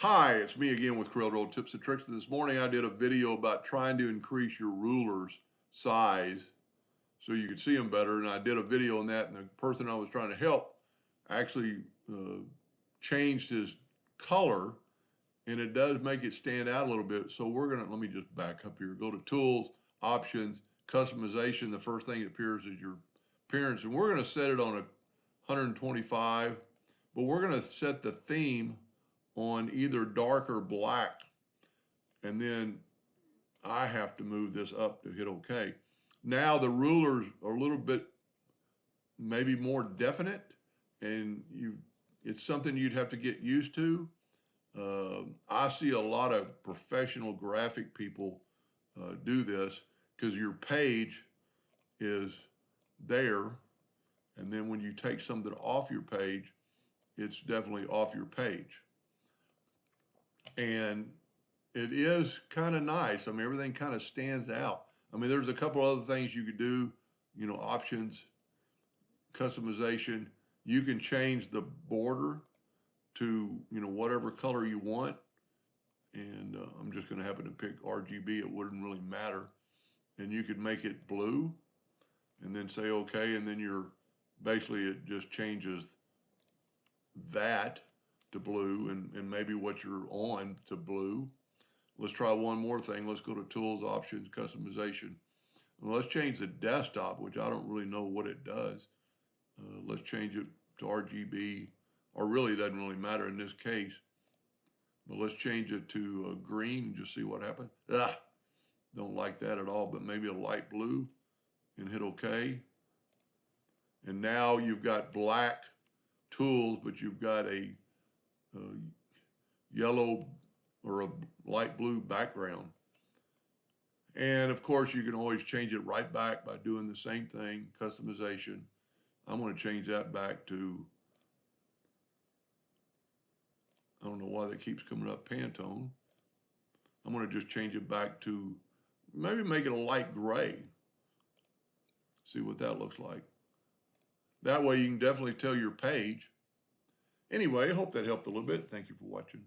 Hi, it's me again with Corel Tips and Tricks. This morning I did a video about trying to increase your ruler's size so you could see them better. And I did a video on that, and the person I was trying to help actually changed his color, and it does make it stand out a little bit. So let me just back up here. Go to Tools, Options, Customization. The first thing that appears is your appearance, and we're gonna set it on a 125, but we're gonna set the theme on either dark or black. And then I have to move this up to hit OK. Now the rulers are a little bit maybe more definite, and it's something you'd have to get used to. I see a lot of professional graphic people do this because your page is there, and then when you take something off your page, it's definitely off your page. And it is kind of nice. I mean, everything kind of stands out. I mean, there's a couple other things you could do, options, customization. You can change the border to, whatever color you want. And I'm just going to happen to pick RGB. It wouldn't really matter. And you could make it blue and then say, okay. And then basically it just changes that to blue and maybe what you're on to blue. Let's try one more thing. Let's go to Tools, Options, Customization. And let's change the desktop, which I don't really know what it does. Let's change it to RGB, or really it doesn't really matter in this case. But let's change it to green and just see what happens. Don't like that at all, but maybe a light blue and hit OK. And now you've got black tools, but you've got a yellow or a light blue background. And of course, you can always change it right back by doing the same thing, customization. I'm going to change that back to, I don't know why that keeps coming up, Pantone. I'm going to just change it back to, maybe make it a light gray. See what that looks like. That way you can definitely tell your page. Anyway, I hope that helped a little bit. Thank you for watching.